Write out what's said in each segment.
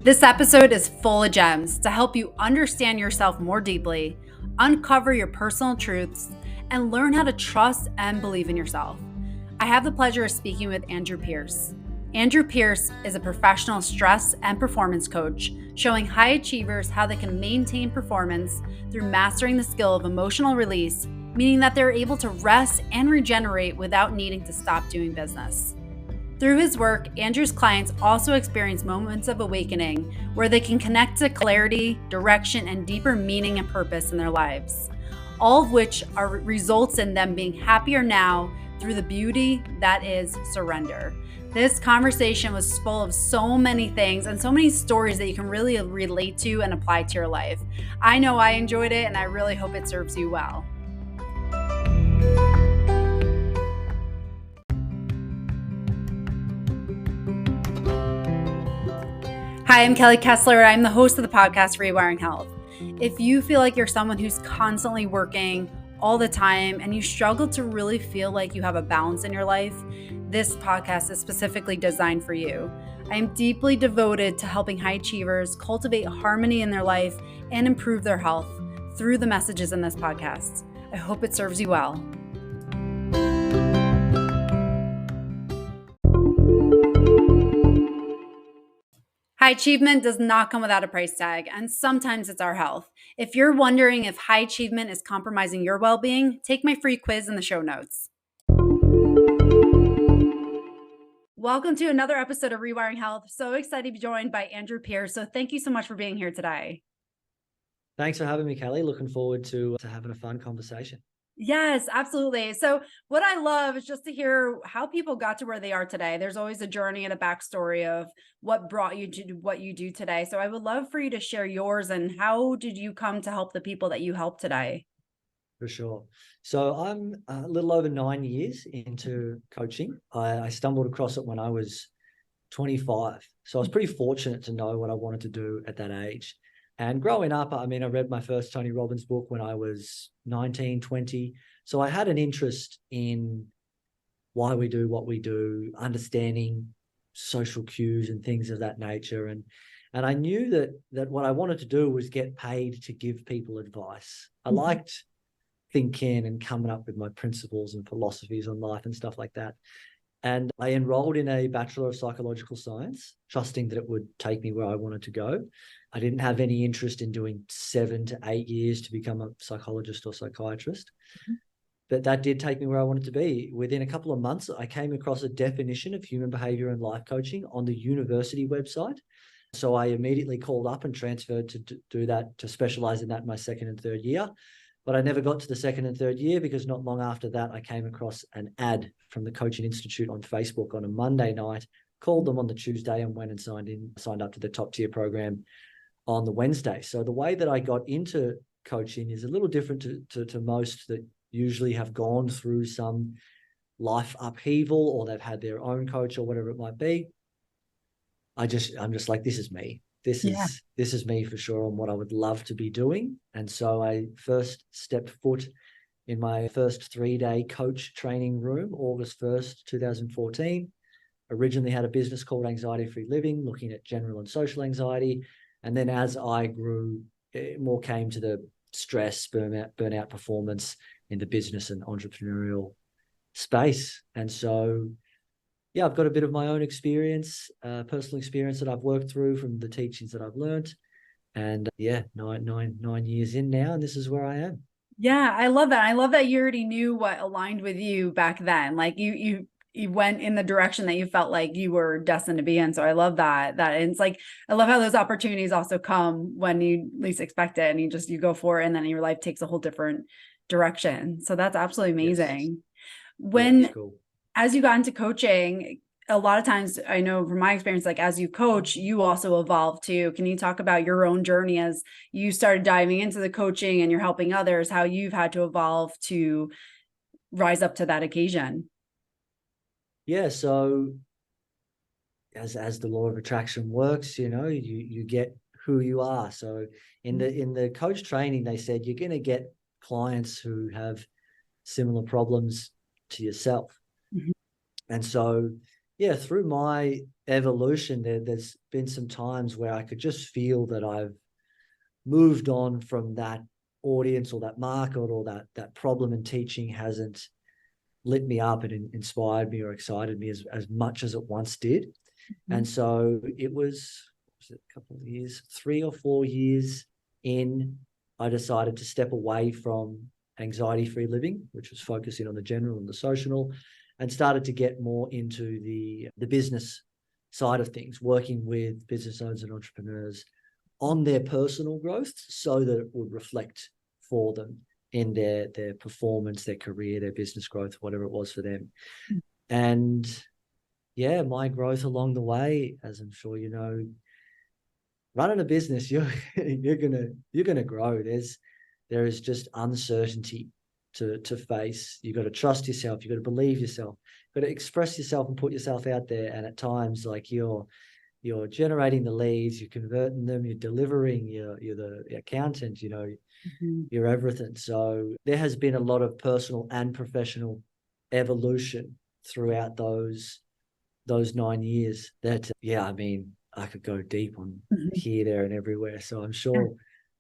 This episode is full of gems to help you understand yourself more deeply, uncover your personal truths, and learn how to trust and believe in yourself. I have the pleasure of speaking with Andrew Pearce. Andrew Pearce is a professional stress and performance coach, showing high achievers how they can maintain performance through mastering the skill of emotional release, meaning that they're able to rest and regenerate without needing to stop doing business. Through his work, Andrew's clients also experience moments of awakening where they can connect to clarity, direction, and deeper meaning and purpose in their lives, all of which results in them being happier now through the beauty that is surrender. This conversation was full of so many things and so many stories that you can really relate to and apply to your life. I know I enjoyed it, and I really hope it serves you well. Hi, I'm Kelly Kessler. I'm the host of the podcast Rewiring Health. If you feel like you're someone who's constantly working all the time and you struggle to really feel like you have a balance in your life, this podcast is specifically designed for you. I am deeply devoted to helping high achievers cultivate harmony in their life and improve their health through the messages in this podcast. I hope it serves you well. High achievement does not come without a price tag, and sometimes it's our health. If you're wondering if high achievement is compromising your well-being, take my free quiz in the show notes. Welcome to another episode of Rewiring Health. So excited to be joined by Andrew Pearce. So thank you so much for being here today. Thanks for having me, Kelly. Looking forward to having a fun conversation. Yes, absolutely. So what I love is just to hear how people got to where they are today. There's always a journey and a backstory of what brought you to what you do today. So I would love for you to share yours and how did you come to help the people that you help today? For sure. So I'm a little over 9 years into coaching. I stumbled across it when I was 25. So I was pretty fortunate to know what I wanted to do at that age. And growing up, I read my first Tony Robbins book when I was 19, 20. So I had an interest in why we do what we do, understanding social cues and things of that nature. And I knew that what I wanted to do was get paid to give people advice. I liked thinking and coming up with my principles and philosophies on life and stuff like that. And I enrolled in a Bachelor of Psychological Science, trusting that it would take me where I wanted to go. I didn't have any interest in doing 7 to 8 years to become a psychologist or psychiatrist. But that did take me where I wanted to be. Within a couple of months, I came across a definition of human behavior and life coaching on the university website. So I immediately called up and transferred to do that, to specialize in that in my second and third year. But I never got to the second and third year because not long after that, I came across an ad from the Coaching Institute on Facebook on a Monday night, called them on the Tuesday and went and signed up to the top tier program on the Wednesday. So the way that I got into coaching is a little different to most that usually have gone through some life upheaval or they've had their own coach or whatever it might be. I'm just like, this is me. This is me for sure, and what I would love to be doing. And so I first stepped foot in my first 3-day coach training room, August 1st, 2014. Originally had a business called Anxiety Free Living, looking at general and social anxiety. And then as I grew, it more came to the stress, burnout performance in the business and entrepreneurial space. And so yeah, I've got a bit of my own experience, personal experience that I've worked through from the teachings that I've learned. And nine years in now, and this is where I am. Yeah, I love that. I love that you already knew what aligned with you back then. Like you went in the direction that you felt like you were destined to be in. So I love that. And it's like, I love how those opportunities also come when you least expect it, and you go for it, and then your life takes a whole different direction. So that's absolutely amazing. Yes. As you got into coaching, a lot of times, I know from my experience, like as you coach, you also evolve too. Can you talk about your own journey as you started diving into the coaching and you're helping others, how you've had to evolve to rise up to that occasion? Yeah. So as the law of attraction works, you get who you are. So in the coach training, they said you're going to get clients who have similar problems to yourself. And so yeah, through my evolution, there's been some times where I could just feel that I've moved on from that audience or that market, or that problem, and teaching hasn't lit me up and inspired me or excited me as much as it once did. Mm-hmm. And so it was it a couple of years, 3 or 4 years in, I decided to step away from anxiety-free living, which was focusing on the general and the social, and started to get more into the business side of things, working with business owners and entrepreneurs on their personal growth so that it would reflect for them in their performance, their career, their business growth, whatever it was for them. And yeah, my growth along the way, as I'm sure you know, running a business, you're gonna grow. There is just uncertainty to face. You've got to trust yourself. You've got to believe yourself. You've got to express yourself and put yourself out there. And at times, like you're generating the leads, you're converting them, you're delivering, you're the accountant, you know, mm-hmm. You're everything. So there has been a lot of personal and professional evolution throughout those 9 years that, yeah, I mean, I could go deep on mm-hmm. here, there, and everywhere. So I'm sure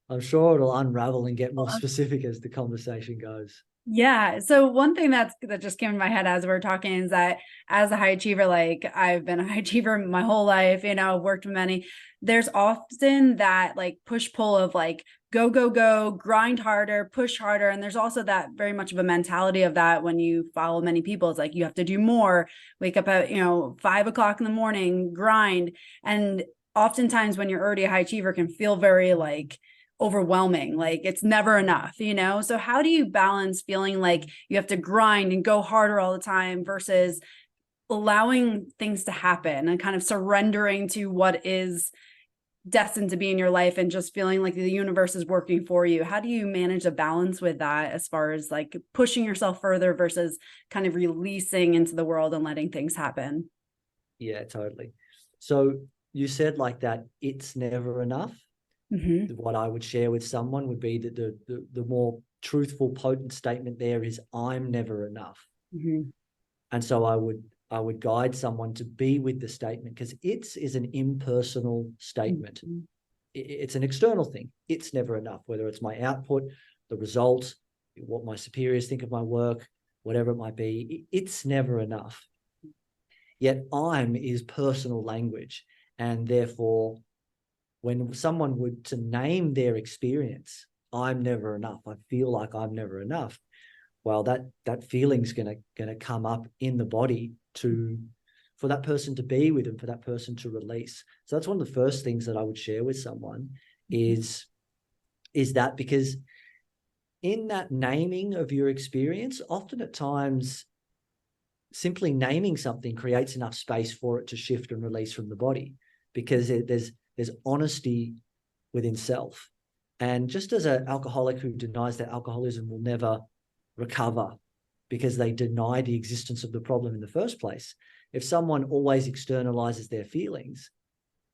it'll unravel and get more specific as the conversation goes. Yeah. So one thing that just came in my head as we were talking is that as a high achiever, like I've been a high achiever my whole life, you know, worked with many, there's often that like push pull of like, go, go, go, grind harder, push harder. And there's also that very much of a mentality of that when you follow many people, it's like, you have to do more, wake up at, 5 o'clock in the morning, grind. And oftentimes when you're already a high achiever can feel very like overwhelming, like it's never enough, so how do you balance feeling like you have to grind and go harder all the time versus allowing things to happen and kind of surrendering to what is destined to be in your life and just feeling like the universe is working for you? How do you manage a balance with that as far as like pushing yourself further versus kind of releasing into the world and letting things happen? Yeah, totally. So you said like that, it's never enough. Mm-hmm. What I would share with someone would be that the more truthful, potent statement there is, I'm never enough. Mm-hmm. And so I would guide someone to be with the statement, because is an impersonal statement. Mm-hmm. It's an external thing. It's never enough, whether it's my output, the result, what my superiors think of my work, whatever it might be. It's never enough. Yet I'm is personal language, and therefore when someone would to name their experience, I'm never enough, I feel like I'm never enough, well, that feeling's gonna come up in the body for that person to be with and for that person to release. So that's one of the first things that I would share with someone is that, because in that naming of your experience, often at times simply naming something creates enough space for it to shift and release from the body, because there's honesty within self. And just as an alcoholic who denies that alcoholism will never recover because they deny the existence of the problem in the first place, if someone always externalizes their feelings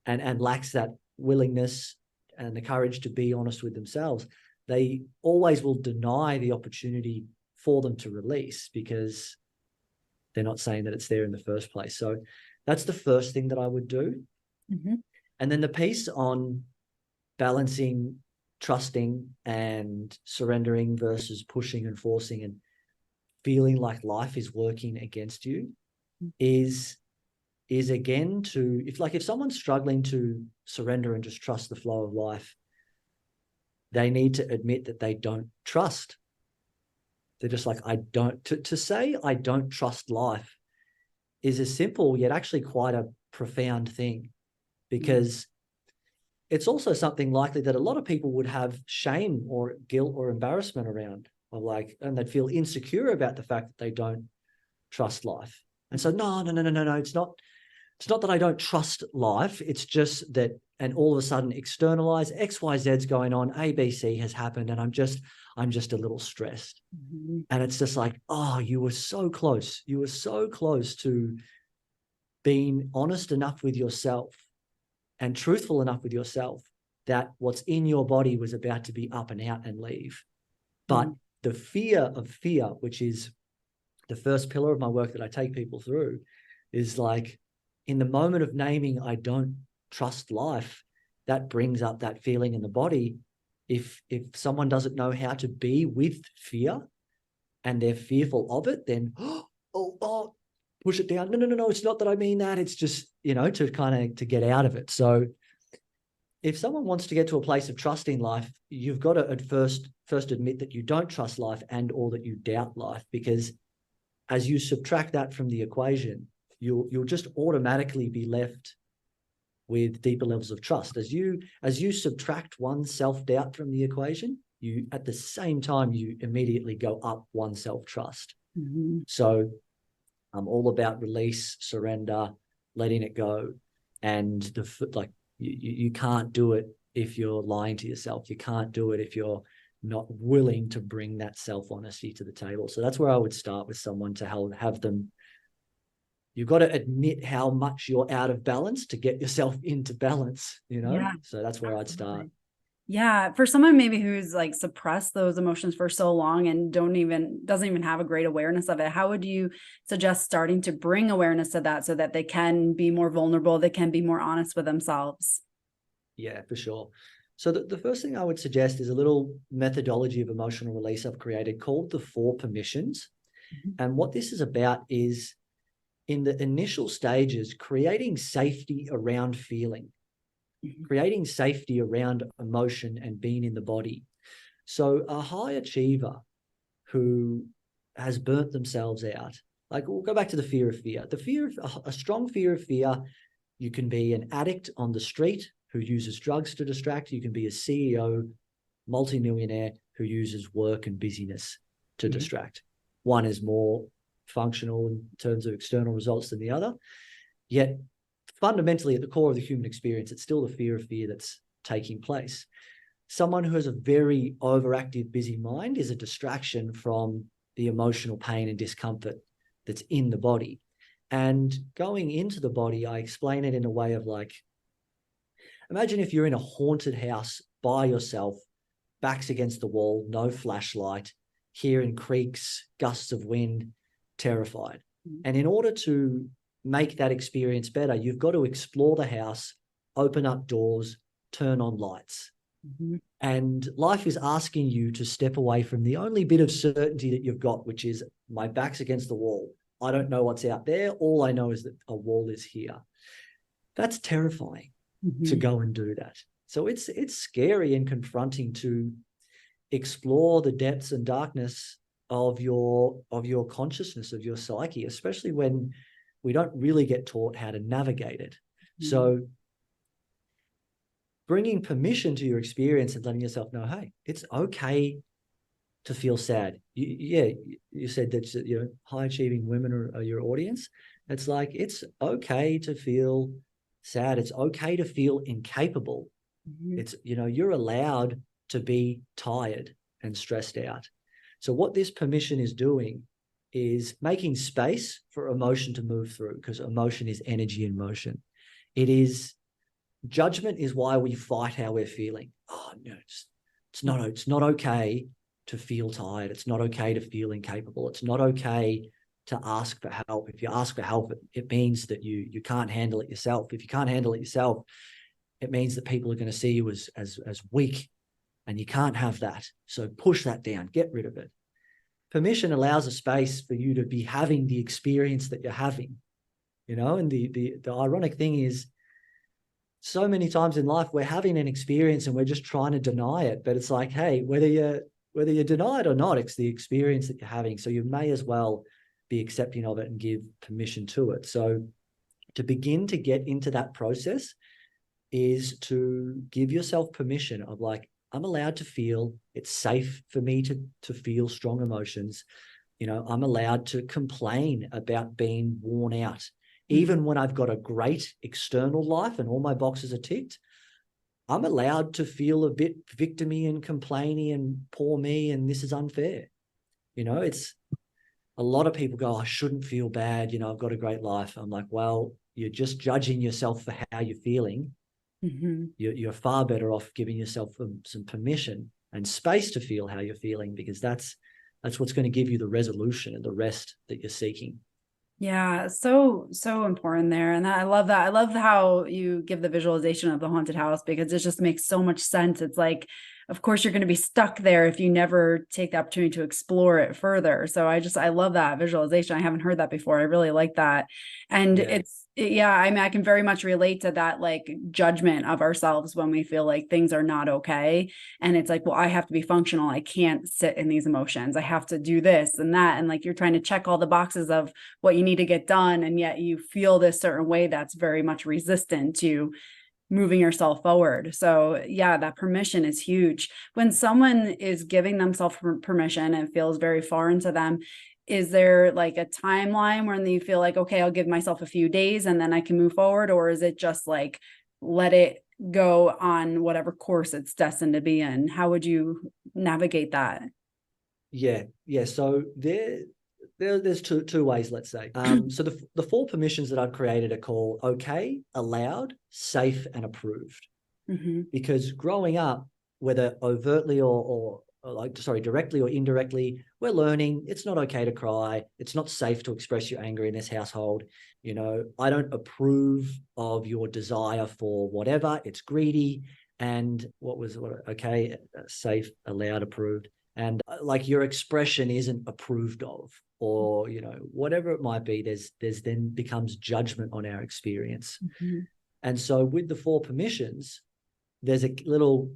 and lacks that willingness and the courage to be honest with themselves, they always will deny the opportunity for them to release, because they're not saying that it's there in the first place. So that's the first thing that I would do. Mm-hmm. And then the piece on balancing trusting and surrendering versus pushing and forcing and feeling like life is working against you is again if someone's struggling to surrender and just trust the flow of life, they need to admit that they don't trust. They're just like, I don't, to say I don't trust life is a simple yet actually quite a profound thing, because it's also something likely that a lot of people would have shame or guilt or embarrassment around, and they'd feel insecure about the fact that they don't trust life. And so, no, it's not that I don't trust life. It's just that, and all of a sudden externalize XYZ's going on, ABC has happened, and I'm just a little stressed. Mm-hmm. And it's just like, oh, you were so close. You were so close to being honest enough with yourself and truthful enough with yourself that what's in your body was about to be up and out and leave. But the fear of fear, which is the first pillar of my work that I take people through, is like, in the moment of naming, I don't trust life, that brings up that feeling in the body. If someone doesn't know how to be with fear and they're fearful of it, then, oh, push it down. No, it's not that I mean that. It's just, to kind of to get out of it. So if someone wants to get to a place of trusting life, you've got to at first admit that you don't trust life or that you doubt life, because as you subtract that from the equation, you'll just automatically be left with deeper levels of trust. As you subtract one self-doubt from the equation, you at the same time you immediately go up one self-trust. Mm-hmm. So I'm all about release, surrender, letting it go, and you can't do it if you're lying to yourself. You can't do it if you're not willing to bring that self-honesty to the table. So that's where I would start with someone, to have them. You've got to admit how much you're out of balance to get yourself into balance, Yeah, So that's where absolutely. I'd start. Yeah, for someone maybe who's like suppressed those emotions for so long and doesn't even have a great awareness of it, how would you suggest starting to bring awareness to that so that they can be more vulnerable, they can be more honest with themselves? Yeah, for sure. So the first thing I would suggest is a little methodology of emotional release I've created called the 4 permissions. Mm-hmm. And what this is about is, in the initial stages, creating safety around feeling, creating safety around emotion and being in the body. So a high achiever who has burnt themselves out, like, we'll go back to the fear of fear. A strong fear of fear, you can be an addict on the street who uses drugs to distract. You can be a CEO, multimillionaire who uses work and busyness to distract. One is more functional in terms of external results than the other. Yet fundamentally, at the core of the human experience, it's still the fear of fear that's taking place. Someone who has a very overactive, busy mind is a distraction from the emotional pain and discomfort that's in the body. And going into the body, I explain it in a way of like, imagine if you're in a haunted house by yourself, backs against the wall, no flashlight, hearing creaks, gusts of wind, terrified. And in order to make that experience better, you've got to explore the house, open up doors, turn on lights. Mm-hmm. And life is asking you to step away from the only bit of certainty that you've got, which is, my back's against the wall. I don't know what's out there. All I know is that a wall is here. That's terrifying to go and do that. So it's scary and confronting to explore the depths and darkness of your consciousness, of your psyche, especially when we don't really get taught how to navigate it. So bringing permission to your experience and letting yourself know, hey, it's okay to feel sad. You said that high achieving women are your audience. It's like, it's okay to feel sad. It's okay to feel incapable. It's, you're allowed to be tired and stressed out. So what this permission is doing is making space for emotion to move through, because emotion is energy in motion. Judgment is why we fight how we're feeling. Oh no, it's not okay to feel tired. It's not okay to feel incapable. It's not okay to ask for help. If you ask for help, it means that you can't handle it yourself. If you can't handle it yourself, it means that people are going to see you as weak, and you can't have that. So push that down, get rid of it. Permission allows a space for you to be having the experience that you're having, and the ironic thing is, so many times in life we're having an experience and we're just trying to deny it. But it's like, hey, whether you deny it or not, it's the experience that you're having. So you may as well be accepting of it and give permission to it. So to begin to get into that process is to give yourself permission of like, I'm allowed to feel. It's safe for me to feel strong emotions. I'm allowed to complain about being worn out. Even when I've got a great external life and all my boxes are ticked, I'm allowed to feel a bit victimy and complainy and poor me, and this is unfair. It's a lot of people go, I shouldn't feel bad. I've got a great life. I'm like, well, you're just judging yourself for how you're feeling. You're far better off giving yourself some permission and space to feel how you're feeling, because that's what's going to give you the resolution and the rest that you're seeking. Yeah, so important there. And I love that. I love how you give the visualization of the haunted house because it just makes so much sense. It's like, of course, you're going to be stuck there if you never take the opportunity to explore it further. So I love that visualization. I haven't heard that before. I really like that. And Yeah. yeah, I mean, I can very much relate to that like judgment of ourselves when we feel like things are not okay. And it's like, well, I have to be functional. I can't sit in these emotions. I have to do this and that. And like you're trying to check all the boxes of what you need to get done, and yet you feel this certain way that's very much resistant to moving yourself forward. So yeah, that permission is huge. When someone is giving themselves permission and feels very foreign to them, is there like a timeline when you feel like, okay, I'll give myself a few days and then I can move forward? Or is it just like, let it go on whatever course it's destined to be in? How would you navigate that? Yeah. Yeah. So there's two ways, let's say. So the four permissions that I've created are called okay, allowed, safe, and approved. Mm-hmm. Because growing up, whether overtly or directly or indirectly, we're learning it's not okay to cry. It's not safe to express your anger in this household. I don't approve of your desire for whatever. It's greedy. And okay, safe, allowed, approved. And like your expression isn't approved of, or, whatever it might be, there's then becomes judgment on our experience. Mm-hmm. And so with the four permissions, there's a little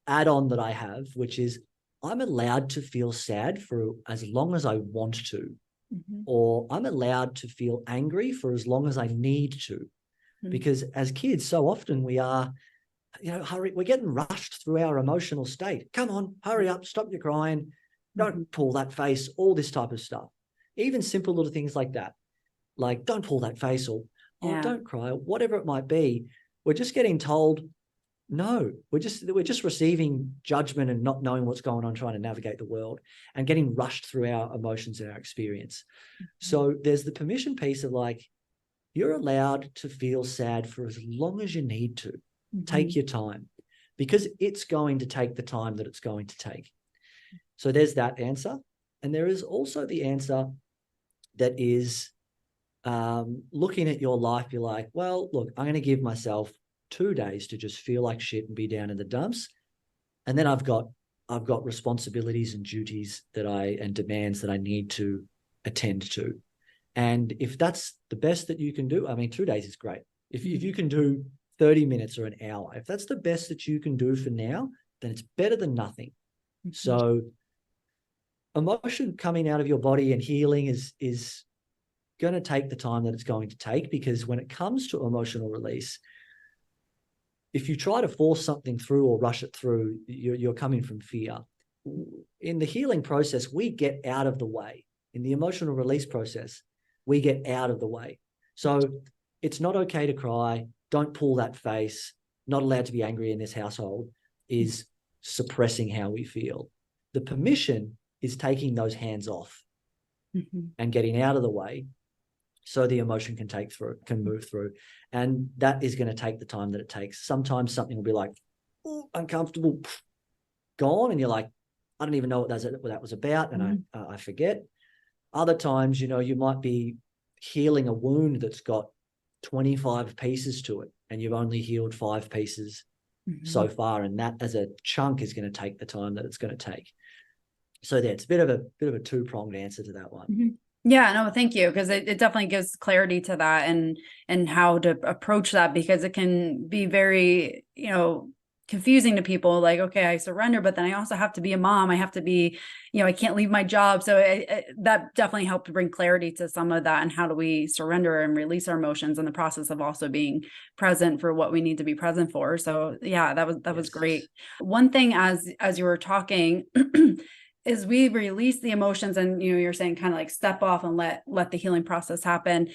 add-on that I have, which is I'm allowed to feel sad for as long as I want to, Mm-hmm. or I'm allowed to feel angry for as long as I need to. Mm-hmm. Because as kids, so often we are, we're getting rushed through our emotional state. Come on, hurry up, stop your crying, don't pull that face, all this type of stuff. Even simple little things like that, like don't pull that face, or, oh, Yeah. don't cry, whatever it might be. We're just getting told, no, we're just receiving judgment and not knowing what's going on, trying to navigate the world and getting rushed through our emotions and our experience. So there's the permission piece of like, you're allowed to feel sad for as long as you need to. Mm-hmm. Take your time, because it's going to take the time that it's going to take. So there's that answer. And there is also the answer that is looking at your life. You're like, well, look, I'm going to give myself 2 days to just feel like shit and be down in the dumps. And then I've got responsibilities and duties and demands that I need to attend to. And if that's the best that you can do, I mean, 2 days is great. If you can do 30 minutes or an hour, if that's the best that you can do for now, then it's better than nothing. Mm-hmm. So emotion coming out of your body and healing is going to take the time that it's going to take, because when it comes to emotional release, if you try to force something through or rush it through, you're coming from fear. In the healing process, we get out of the way. In the emotional release process, we get out of the way. So it's not okay to cry. Don't pull that face. Not allowed to be angry in this household is suppressing how we feel. The permission is taking those hands off and getting out of the way, so the emotion can move through. And that is going to take the time that it takes. Sometimes something will be like, oh, uncomfortable, gone. And you're like, I don't even know what that was about. And I forget. Other times, you might be healing a wound that's got 25 pieces to it, and you've only healed 5 pieces so far. And that as a chunk is going to take the time that it's going to take. So yeah, it's a bit of a two-pronged answer to that one. Mm-hmm. Yeah, no, thank you. Because it definitely gives clarity to that and how to approach that, because it can be very, confusing to people. Like, okay, I surrender, but then I also have to be a mom. I have to be, I can't leave my job. So that definitely helped bring clarity to some of that. And how do we surrender and release our emotions in the process of also being present for what we need to be present for. So yeah, that was great. One thing as you were talking, is we release the emotions, and you're saying kind of like step off and let the healing process happen.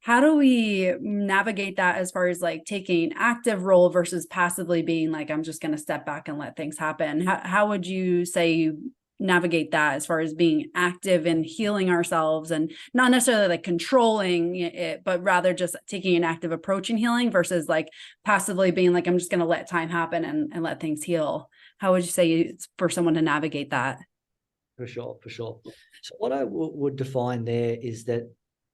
How do we navigate that as far as like taking active role versus passively being like, I'm just going to step back and let things happen? How would you say you navigate that as far as being active and healing ourselves, and not necessarily like controlling it, but rather just taking an active approach in healing versus like passively being like, I'm just going to let time happen and let things heal? How would you say it's for someone to navigate that? For sure. So what I would define there is that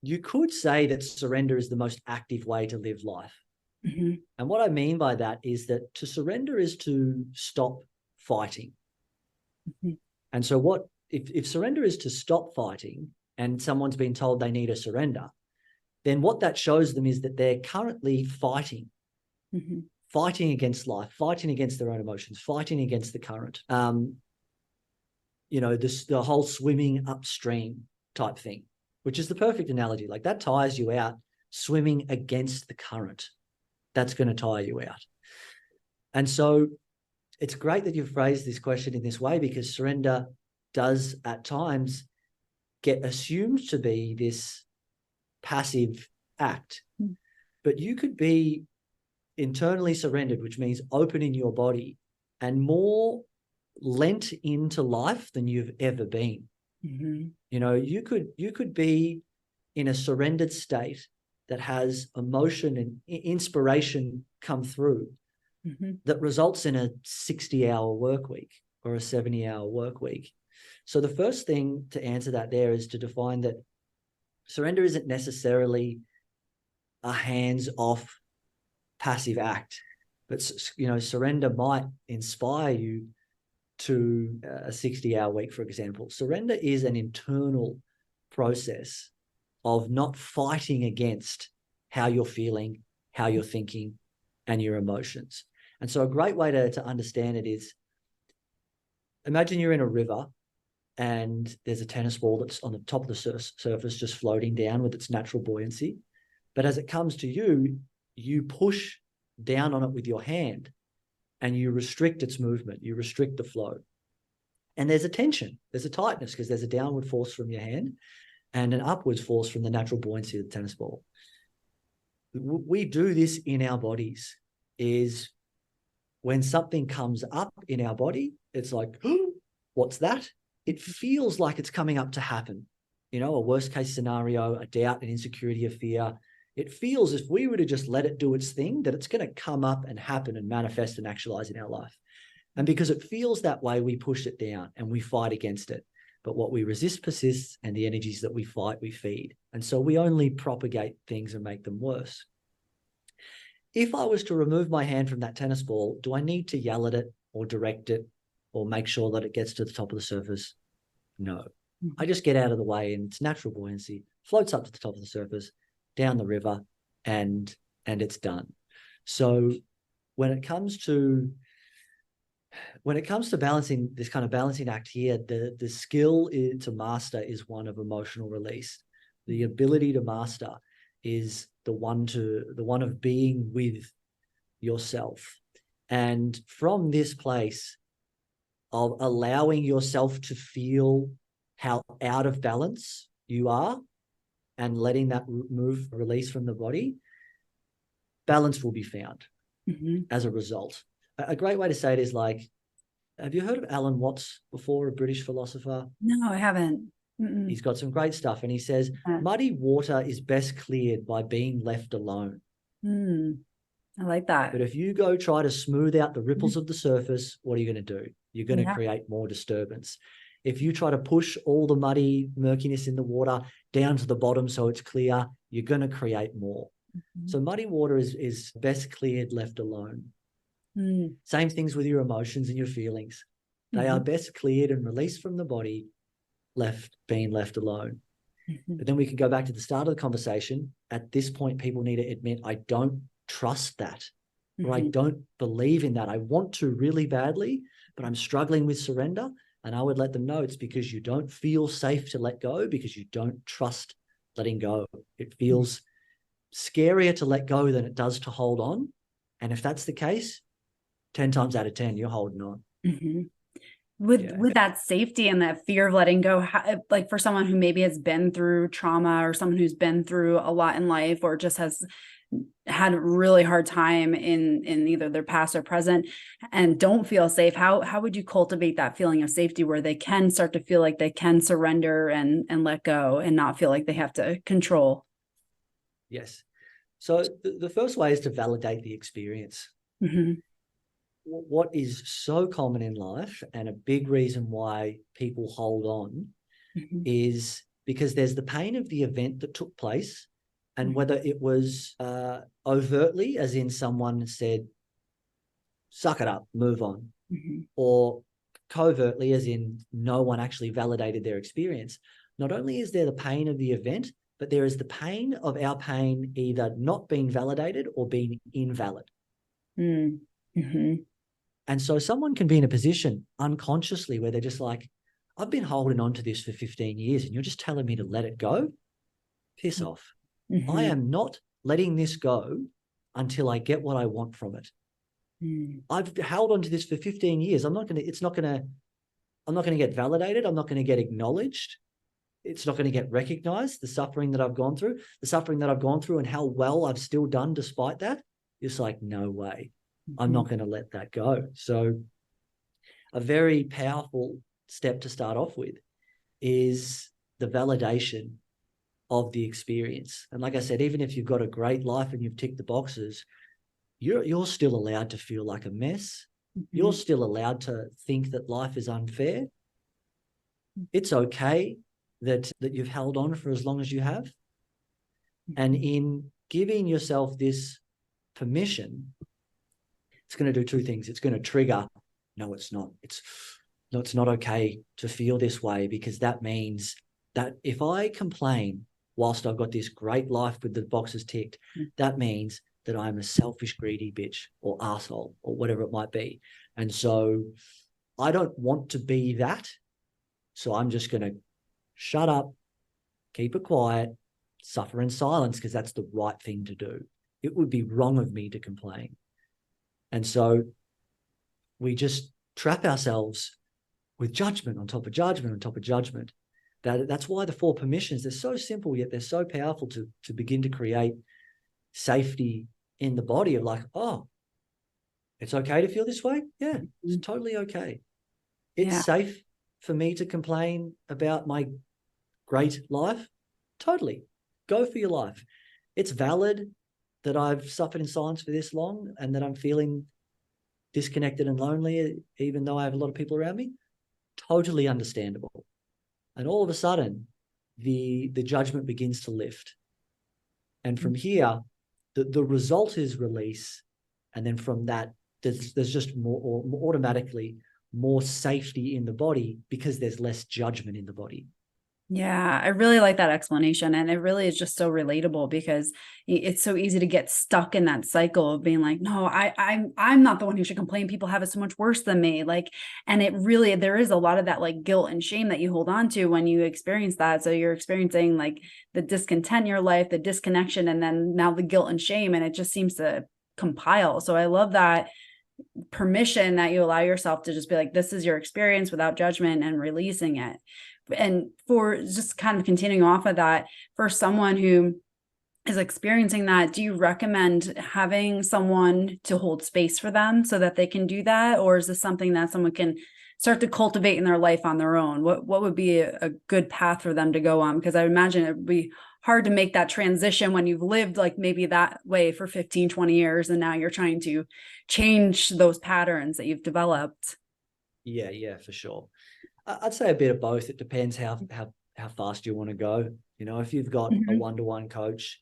you could say that surrender is the most active way to live life. Mm-hmm. And what I mean by that is that to surrender is to stop fighting. Mm-hmm. And so if surrender is to stop fighting and someone's been told they need a surrender, then what that shows them is that they're currently fighting, Mm-hmm. fighting against life, fighting against their own emotions, fighting against the current. The whole swimming upstream type thing, which is the perfect analogy. Like that tires you out. Swimming against the current, that's going to tire you out. And so it's great that you've phrased this question in this way, because surrender does at times get assumed to be this passive act. Mm-hmm. But you could be internally surrendered, which means open in your body and more lent into life than you've ever been. Mm-hmm. You could be in a surrendered state that has emotion and inspiration come through, Mm-hmm. that results in a 60-hour work week or a 70-hour work week. So the first thing to answer that there is to define that surrender isn't necessarily a hands-off passive act, but surrender might inspire you to a 60-hour week, for example. Surrender is an internal process of not fighting against how you're feeling, how you're thinking, and your emotions. And so a great way to understand it is, imagine you're in a river and there's a tennis ball that's on the top of the surface just floating down with its natural buoyancy. But as it comes to you, you push down on it with your hand and you restrict its movement, you restrict the flow. And there's a tension, there's a tightness, because there's a downward force from your hand and an upwards force from the natural buoyancy of the tennis ball. We do this in our bodies, is when something comes up in our body, it's like, oh, what's that? It feels like it's coming up to happen. A worst case scenario, a doubt, an insecurity, a fear. It feels, if we were to just let it do its thing, that it's going to come up and happen and manifest and actualize in our life. And because it feels that way, we push it down and we fight against it. But what we resist persists, and the energies that we fight, we feed. And so we only propagate things and make them worse. If I was to remove my hand from that tennis ball, do I need to yell at it or direct it or make sure that it gets to the top of the surface? No. I just get out of the way and its natural buoyancy floats up to the top of the surface, down the river, and it's done. So when it comes to balancing this kind of balancing act here, the skill to master is one of emotional release. The ability to master is the one of being with yourself. And from this place of allowing yourself to feel how out of balance you are and letting that release from the body, balance will be found as a result. A great way to say it is like, have you heard of Alan Watts before, a British philosopher? No, I haven't. Mm-mm. He's got some great stuff. And he says, muddy water is best cleared by being left alone. I like that. But if you go try to smooth out the ripples of the surface, what are you going to do? You're going to create more disturbance. If you try to push all the muddy murkiness in the water down to the bottom so it's clear, you're going to create more. So muddy water is best cleared left alone. Same things with your emotions and your feelings. They are best cleared and released from the body, being left alone. But then we can go back to the start of the conversation. At this point, people need to admit, I don't trust that, or I don't believe in that. I want to really badly, but I'm struggling with surrender. And I would let them know it's because you don't feel safe to let go, because you don't trust letting go. It feels scarier to let go than it does to hold on. And if that's the case, 10 times out of 10, you're holding on. With that safety and that fear of letting go, like for someone who maybe has been through trauma, or someone who's been through a lot in life, or just has had a really hard time in either their past or present and don't feel safe, how would you cultivate that feeling of safety where they can start to feel like they can surrender and let go and not feel like they have to control? Yes. So the first way is to validate the experience. What is so common in life, and a big reason why people hold on, is because there's the pain of the event that took place, and whether it was overtly, as in someone said, suck it up, move on, or covertly, as in no one actually validated their experience. Not only is there the pain of the event, but there is the pain of our pain either not being validated or being invalid. Mm-hmm. And so someone can be in a position unconsciously where they're just like, I've been holding on to this for 15 years and you're just telling me to let it go? Piss off. I am not letting this go until I get what I want from it. I've held on to this for 15 years. I'm not going to get validated. I'm not going to get acknowledged. It's not going to get recognized. The suffering that I've gone through and how well I've still done despite that. It's like, no way. I'm not going to let that go. So a very powerful step to start off with is the validation of the experience. And like I said, even if you've got a great life and you've ticked the boxes, you're still allowed to feel like a mess. You're still allowed to think that life is unfair. It's okay that you've held on for as long as you have. And in giving yourself this permission, it's going to do two things. It's going to trigger, no, it's not. It's not okay to feel this way, because that means that if I complain whilst I've got this great life with the boxes ticked, that means that I'm a selfish, greedy bitch or arsehole or whatever it might be. And so I don't want to be that. So I'm just going to shut up, keep it quiet, suffer in silence, because that's the right thing to do. It would be wrong of me to complain. And so we just trap ourselves with judgment on top of judgment on top of judgment. That's why the four permissions, they're so simple, yet they're so powerful to begin to create safety in the body of like, oh, it's okay to feel this way? Yeah, it's totally okay. It's safe for me to complain about my great life? Totally. Go for your life. It's valid that I've suffered in silence for this long and that I'm feeling disconnected and lonely, even though I have a lot of people around me. Totally understandable. And all of a sudden, the judgment begins to lift. And from here, the result is release. And then from that, there's just more automatically more safety in the body, because there's less judgment in the body. Yeah, I really like that explanation. And it really is just so relatable, because it's so easy to get stuck in that cycle of being like, no, I'm not the one who should complain. People have it so much worse than me. Like, and it really, there is a lot of that like guilt and shame that you hold on to when you experience that. So you're experiencing like the discontent in your life, the disconnection, and then now the guilt and shame, and it just seems to compile. So I love that permission that you allow yourself to just be like, this is your experience without judgment, and releasing it. And for just kind of continuing off of that, for someone who is experiencing that, do you recommend having someone to hold space for them so that they can do that? Or is this something that someone can start to cultivate in their life on their own? What would be a good path for them to go on? Because I imagine it would be hard to make that transition when you've lived like maybe that way for 15, 20 years, and now you're trying to change those patterns that you've developed. Yeah, for sure. I'd say a bit of both. It depends how fast you want to go. You know, if you've got a one-to-one coach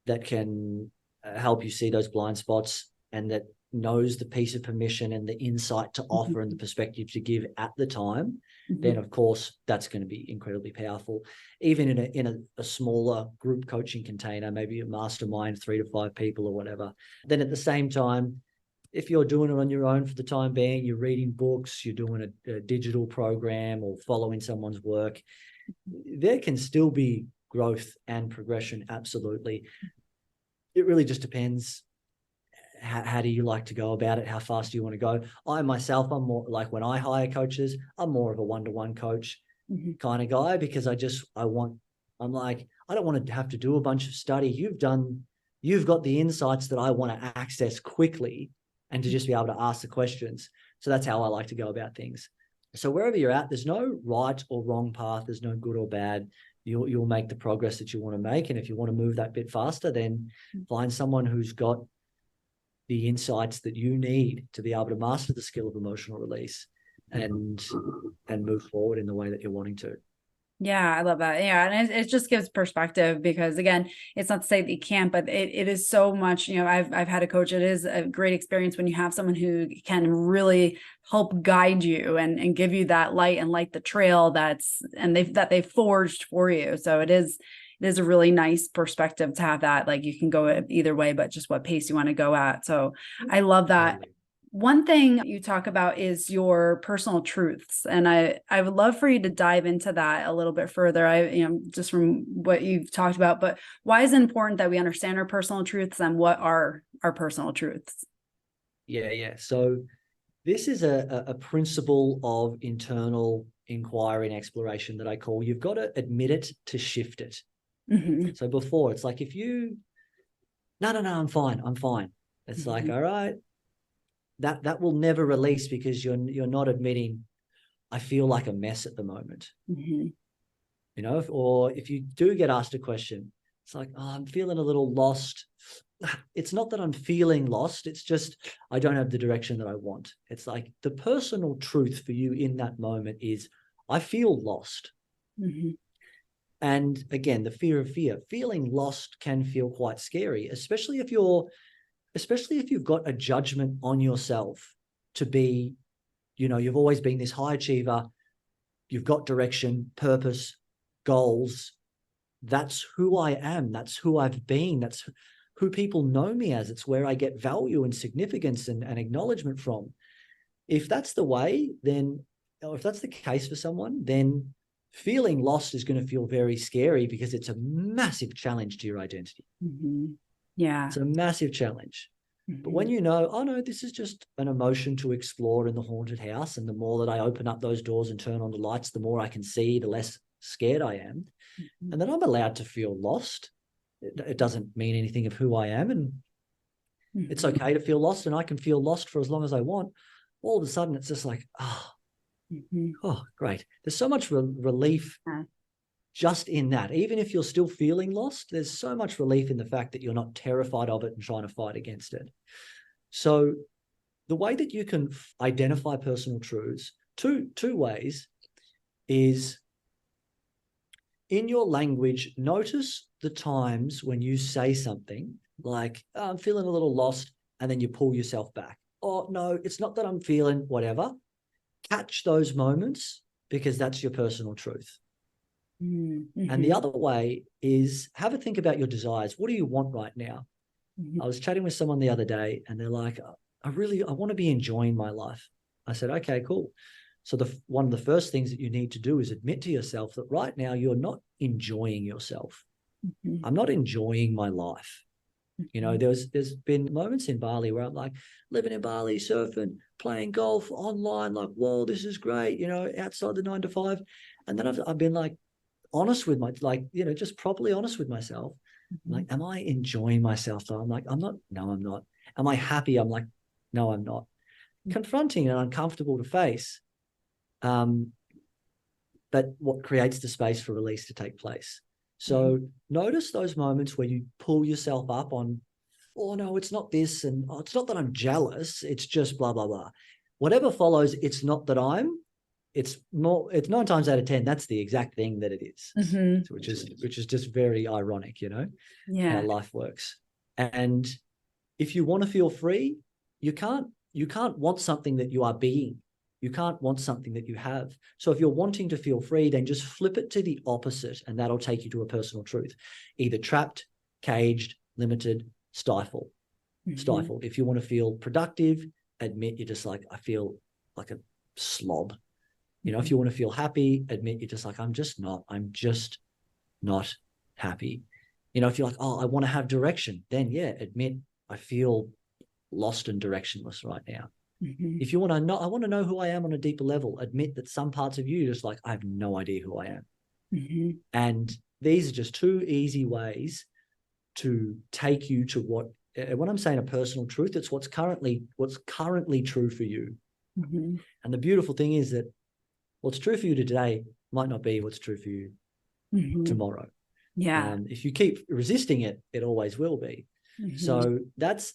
that can help you see those blind spots and that knows the piece of permission and the insight to offer and the perspective to give at the time, then of course that's going to be incredibly powerful. Even in a smaller group coaching container, maybe a mastermind, 3 to 5 people or whatever. Then at the same time, if you're doing it on your own for the time being, you're reading books, you're doing a digital program or following someone's work, there can still be growth and progression. Absolutely. It really just depends. How do you like to go about it? How fast do you want to go? I myself, I'm more like, when I hire coaches, I'm more of a one-to-one coach kind of guy, because I don't want to have to do a bunch of study. You've got the insights that I want to access quickly and to just be able to ask the questions. So that's how I like to go about things. So wherever you're at, there's no right or wrong path. There's no good or bad. You'll make the progress that you want to make. And if you want to move that bit faster, then find someone who's got the insights that you need to be able to master the skill of emotional release and move forward in the way that you're wanting to. Yeah, I love that. Yeah. And it just gives perspective because again, it's not to say that you can't, but it is so much, I've had a coach. It is a great experience when you have someone who can really help guide you and give you that light and light the trail that they've forged for you. So it is a really nice perspective to have that. Like you can go either way, but just what pace you want to go at. So I love that. Totally. One thing you talk about is your personal truths, and I would love for you to dive into that a little bit further. Just from what you've talked about, but why is it important that we understand our personal truths, and what are our personal truths? Yeah. So this is a principle of internal inquiry and exploration that I call, you've got to admit it to shift it. Mm-hmm. So before, it's like, if you, no, I'm fine. It's Mm-hmm. like, all right, that will never release, because you're not admitting, I feel like a mess at the moment. Mm-hmm. Or if you do get asked a question, it's like, oh, I'm feeling a little lost. It's not that I'm feeling lost. It's just, I don't have the direction that I want. It's like, the personal truth for you in that moment is, I feel lost. Mm-hmm. And again, the fear, feeling lost can feel quite scary, especially if you've got a judgment on yourself to be, you've always been this high achiever. You've got direction, purpose, goals. That's who I am. That's who I've been. That's who people know me as. It's where I get value and significance and acknowledgement from. If that's the way, then, or if that's the case for someone, then feeling lost is going to feel very scary, because it's a massive challenge to your identity. Mm-hmm. Yeah. It's a massive challenge. But Mm-hmm. when you know, oh no, this is just an emotion to explore in the haunted house, and the more that I open up those doors and turn on the lights, the more I can see, the less scared I am. Mm-hmm. And then I'm allowed to feel lost. It doesn't mean anything of who I am, and it's Mm-hmm. okay to feel lost, and I can feel lost for as long as I want. All of a sudden, it's just like, Mm-hmm. oh, great. There's so much relief Yeah. just in that. Even if you're still feeling lost, there's so much relief in the fact that you're not terrified of it and trying to fight against it. So the way that you can identify personal truths, two ways, is in your language. Notice the times when you say something like, oh, I'm feeling a little lost, and then you pull yourself back. Oh, no, it's not that I'm feeling whatever. Catch those moments, because that's your personal truth. And the Mm-hmm. other way is, have a think about your desires. What do you want right now? Mm-hmm. I was chatting with someone the other day, and they're like, I want to be enjoying my life. I said, okay, cool. So one of the first things that you need to do is admit to yourself that right now you're not enjoying yourself. Mm-hmm. I'm not enjoying my life. There's been moments in Bali where I'm like, living in Bali, surfing, playing golf online, like, whoa, this is great, outside the 9 to 5. And then I've been like, honest with just properly honest with myself. I'm Mm-hmm. like, am I enjoying myself though? I'm like, I'm not. No, I'm not. Am I happy? I'm like, no, I'm not. Confronting and uncomfortable to face. But what creates the space for release to take place. Mm-hmm. So notice those moments where you pull yourself up on, oh no, it's not this, and oh, it's not that I'm jealous, it's just blah, blah, blah. Whatever follows, it's not that it's 9 times out of 10, that's the exact thing that it is. Mm-hmm. Which is just very ironic, how Yeah. life works. And if you want to feel free, you can't want something that you are being. You can't want something that you have. So if you're wanting to feel free, then just flip it to the opposite, and that'll take you to a personal truth. Either trapped, caged, limited, stifle. Mm-hmm. Stifle. If you want to feel productive, admit you're just like, I feel like a slob. If you want to feel happy, admit you're just like, I'm just not happy. If you're like, oh, I want to have direction, then yeah, admit I feel lost and directionless right now. Mm-hmm. If you want to know, I want to know who I am on a deeper level, admit that some parts of you are just like, I have no idea who I am. Mm-hmm. And these are just two easy ways to take you to when I'm saying a personal truth, it's what's currently true for you. Mm-hmm. And the beautiful thing is that what's true for you today might not be what's true for you Mm-hmm. tomorrow. Yeah. If you keep resisting it, it always will be. Mm-hmm. So that's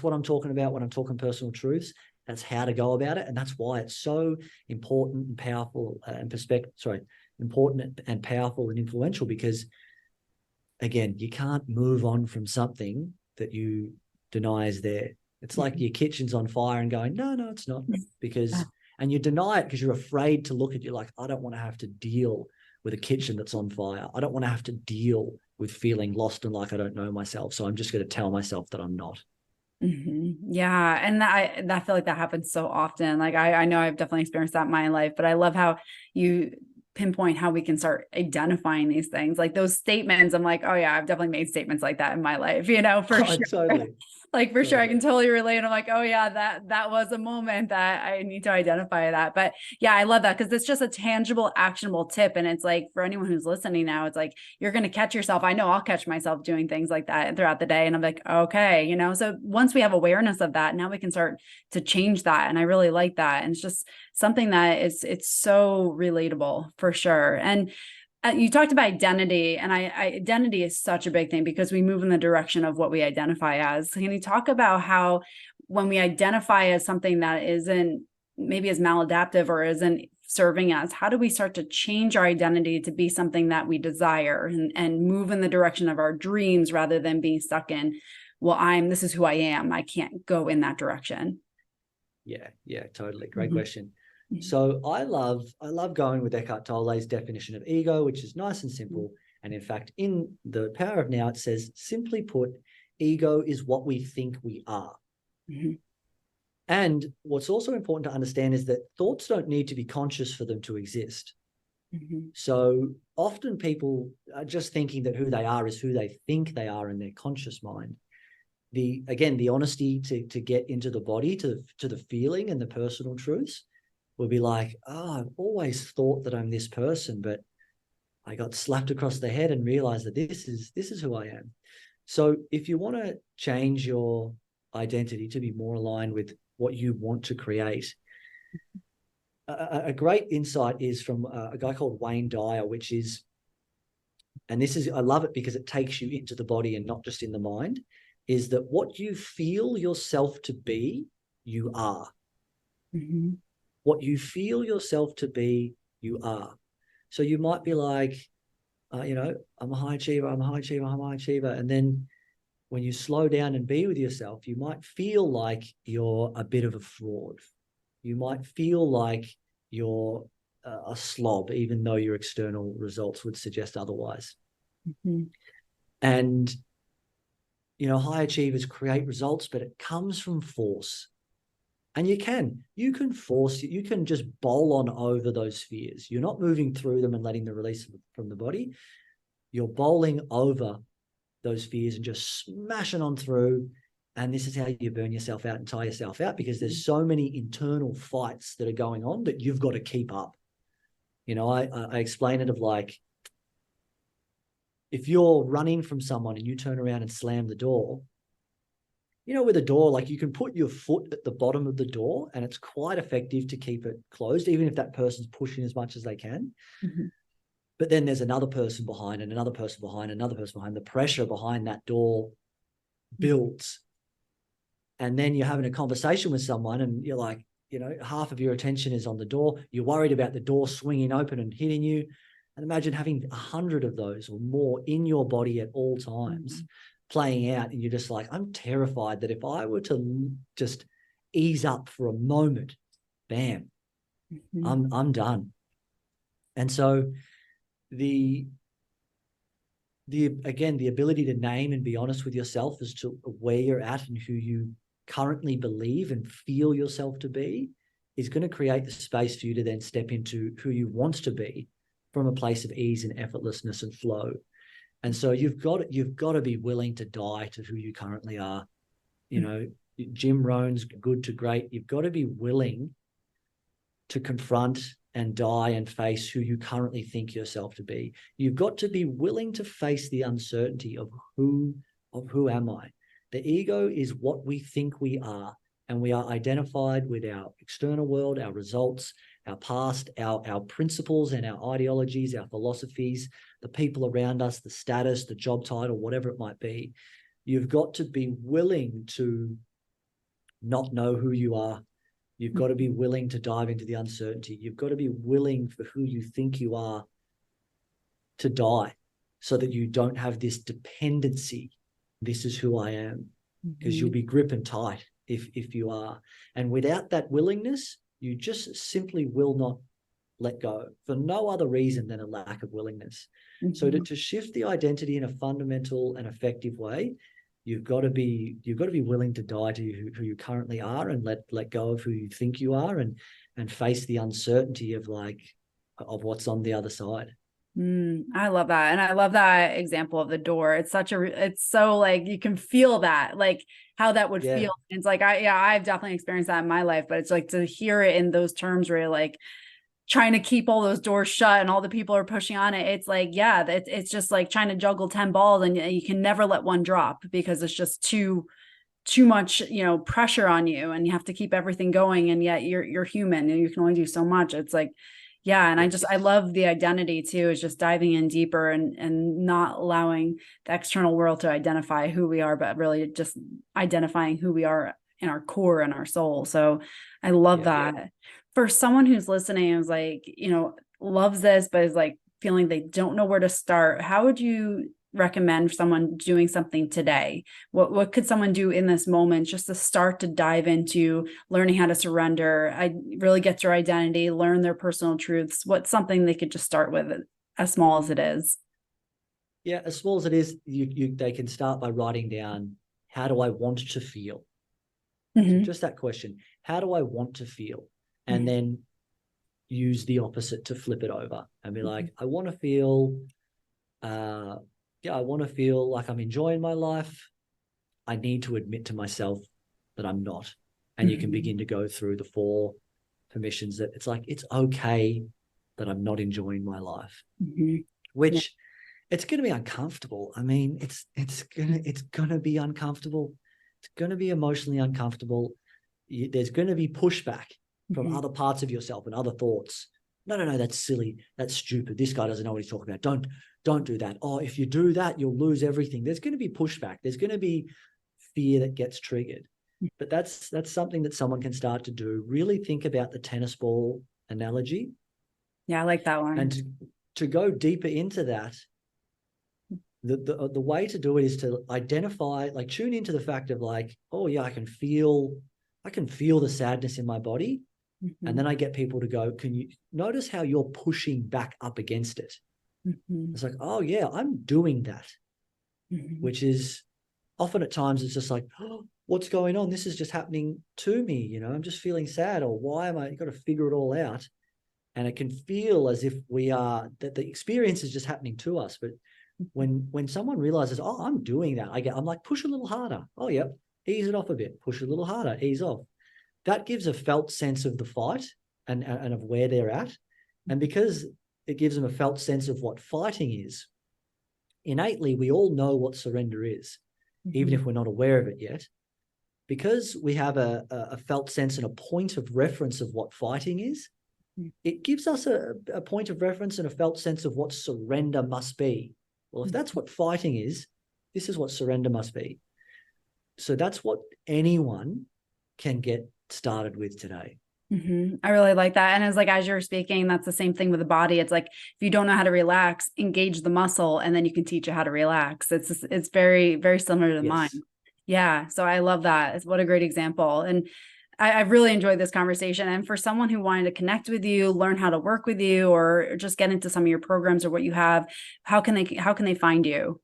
what I'm talking about when I'm talking personal truths. That's how to go about it, and that's why it's so important and powerful and important and powerful and influential, because again, you can't move on from something that you deny is there. It's like your kitchen's on fire and going, no, it's not, and you deny it because you're afraid to look at you like, I don't want to have to deal with a kitchen that's on fire. I don't want to have to deal with feeling lost and like I don't know myself. So I'm just going to tell myself that I'm not. Yeah. And I feel like that happens so often. Like I know I've definitely experienced that in my life, but I love how you pinpoint how we can start identifying these things. Like those statements, I'm like, oh yeah, I've definitely made statements like that in my life, for sure. Totally. Like for sure, I can totally relate. I'm like, oh yeah, that was a moment that I need to identify that. But yeah, I love that because it's just a tangible, actionable tip. And it's like for anyone who's listening now, it's like you're going to catch yourself. I know I'll catch myself doing things like that throughout the day. And I'm like, okay, so once we have awareness of that, now we can start to change that. And I really like that. And it's just something that it's so relatable for sure. And you talked about identity, and identity is such a big thing because we move in the direction of what we identify as. Can you talk about how when we identify as something that isn't maybe as maladaptive or isn't serving us, how do we start to change our identity to be something that we desire and move in the direction of our dreams rather than being stuck in, well, this is who I am. I can't go in that direction. Yeah, totally. Great question. So I love going with Eckhart Tolle's definition of ego, which is nice and simple. And in fact, in The Power of Now, it says, simply put, ego is what we think we are. And what's also important to understand is that thoughts don't need to be conscious for them to exist. So often people are just thinking that who they are is who they think they are in their conscious mind. The honesty to get into the body, to the feeling and the personal truths, will be like, I've always thought that I'm this person, but I got slapped across the head and realized that this is who I am. So if you want to change your identity to be more aligned with what you want to create, a great insight is from a guy called Wayne Dyer, I love it because it takes you into the body and not just in the mind, is that what you feel yourself to be, you are. What you feel yourself to be, you are. So you might be like, I'm a high achiever, I'm a high achiever, I'm a high achiever. And then when you slow down and be with yourself, you might feel like you're a bit of a fraud. You might feel like you're a slob, even though your external results would suggest otherwise. And, high achievers create results, but it comes from force. And you can just bowl on over those fears. You're not moving through them and letting the release from the body. You're bowling over those fears and just smashing on through. And this is how you burn yourself out and tire yourself out, because there's so many internal fights that are going on that you've got to keep up. I explain it of like, if you're running from someone and you turn around and slam the door, with a door, like you can put your foot at the bottom of the door and it's quite effective to keep it closed, even if that person's pushing as much as they can. But then there's another person behind and another person behind, another person behind. The pressure behind that door builds. And then you're having a conversation with someone and you're like, half of your attention is on the door. You're worried about the door swinging open and hitting you. And imagine having 100 of those or more in your body at all times. Playing out, and you're just like, I'm terrified that if I were to just ease up for a moment, bam, I'm done. And so the ability to name and be honest with yourself as to where you're at and who you currently believe and feel yourself to be is going to create the space for you to then step into who you want to be from a place of ease and effortlessness and flow. And so you've got to be willing to die to who you currently are. Jim Rohn's Good to Great. You've got to be willing to confront and die and face who you currently think yourself to be. You've got to be willing to face the uncertainty of who am I? The ego is what we think we are, and we are identified with our external world, our results, our past, our principles and our ideologies, our philosophies, the people around us, the status, the job title, whatever it might be. You've got to be willing to not know who you are. You've got to be willing to dive into the uncertainty. You've got to be willing for who you think you are to die so that you don't have this dependency. This is who I am, because you'll be gripping tight if you are. And without that willingness, you just simply will not let go for no other reason than a lack of willingness. So to shift the identity in a fundamental and effective way, you've got to be willing to die to who you currently are and let go of who you think you are, and face the uncertainty of what's on the other side. I love that. And I love that example of the door. It's so like, you can feel that, like how that would feel. It's like, I've definitely experienced that in my life, but it's like to hear it in those terms where you're like trying to keep all those doors shut and all the people are pushing on it. It's like, it's just like trying to juggle 10 balls and you can never let one drop because it's just too much, pressure on you, and you have to keep everything going. And yet you're human and you can only do so much. It's like, and I love the identity too, is just diving in deeper and not allowing the external world to identify who we are, but really just identifying who we are in our core and our soul. So I love that. For someone who's listening and is like, loves this, but is like feeling they don't know where to start, how would you recommend someone doing something today? What could someone do in this moment just to start to dive into learning how to surrender, really get your identity, learn their personal truths? What's something they could just start with, as small as it is? Yeah, as small as it is, they can start by writing down, how do I want to feel? So just that question, how do I want to feel? And then use the opposite to flip it over and be like, I want to feel I want to feel like I'm enjoying my life. I need to admit to myself that I'm not. And you can begin to go through the 4 permissions that it's like, it's okay that I'm not enjoying my life, which it's going to be uncomfortable. I mean, it's going to be uncomfortable. It's going to be emotionally uncomfortable. There's going to be pushback from other parts of yourself and other thoughts. No, that's silly. That's stupid. This guy doesn't know what he's talking about. Don't do that. Oh, if you do that, you'll lose everything. There's going to be pushback. There's going to be fear that gets triggered. But that's something that someone can start to do. Really think about the tennis ball analogy. Yeah, I like that one. And to go deeper into that, the way to do it is to identify, like tune into the fact of like, oh yeah, I can feel the sadness in my body. And then I get people to go, can you notice how you're pushing back up against it? It's like, oh yeah, I'm doing that, which is often at times it's just like, oh, what's going on? This is just happening to me. I'm just feeling sad, or why am I? You've got to figure it all out. And it can feel as if that the experience is just happening to us. But when someone realizes, oh, I'm doing that, I'm like, push a little harder. Oh, yep. Ease it off a bit. Push a little harder. Ease off. That gives a felt sense of the fight and of where they're at. And because it gives them a felt sense of what fighting is, innately, we all know what surrender is, even if we're not aware of it yet. Because we have a felt sense and a point of reference of what fighting is, it gives us a point of reference and a felt sense of what surrender must be. Well, if that's what fighting is, this is what surrender must be. So that's what anyone can get started with today. I really like that. And it's like, as you're speaking, that's the same thing with the body. It's like, if you don't know how to relax, engage the muscle, and then you can teach it how to relax. It's very, very similar to mine. Yeah. So I love that. What a great example. And I've really enjoyed this conversation. And for someone who wanted to connect with you, learn how to work with you, or just get into some of your programs or what you have, how can they find you?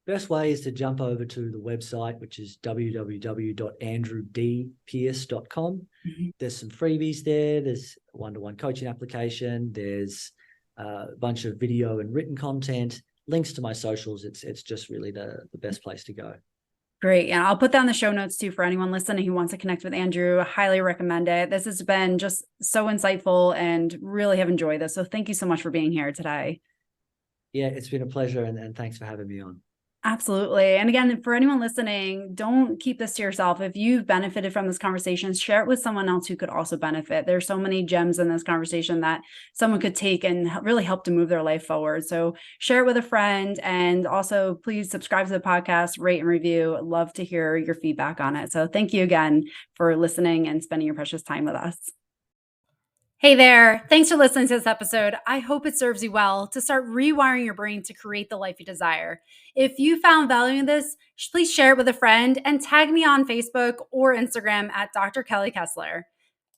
Best way is to jump over to the website, which is www.andrewdpearce.com. There's some freebies there. There's a one-to-one coaching application. There's a bunch of video and written content, links to my socials. It's just really the best place to go. Great. And I'll put that in the show notes too for anyone listening who wants to connect with Andrew. I highly recommend it. This has been just so insightful and really have enjoyed this. So thank you so much for being here today. Yeah, it's been a pleasure. And thanks for having me on. Absolutely. And again, for anyone listening, don't keep this to yourself. If you've benefited from this conversation, share it with someone else who could also benefit. There's so many gems in this conversation that someone could take and really help to move their life forward. So share it with a friend, and also please subscribe to the podcast, rate and review. I'd love to hear your feedback on it. So thank you again for listening and spending your precious time with us. Hey there. Thanks for listening to this episode. I hope it serves you well to start rewiring your brain to create the life you desire. If you found value in this, please share it with a friend and tag me on Facebook or Instagram at Dr. Kelly Kessler.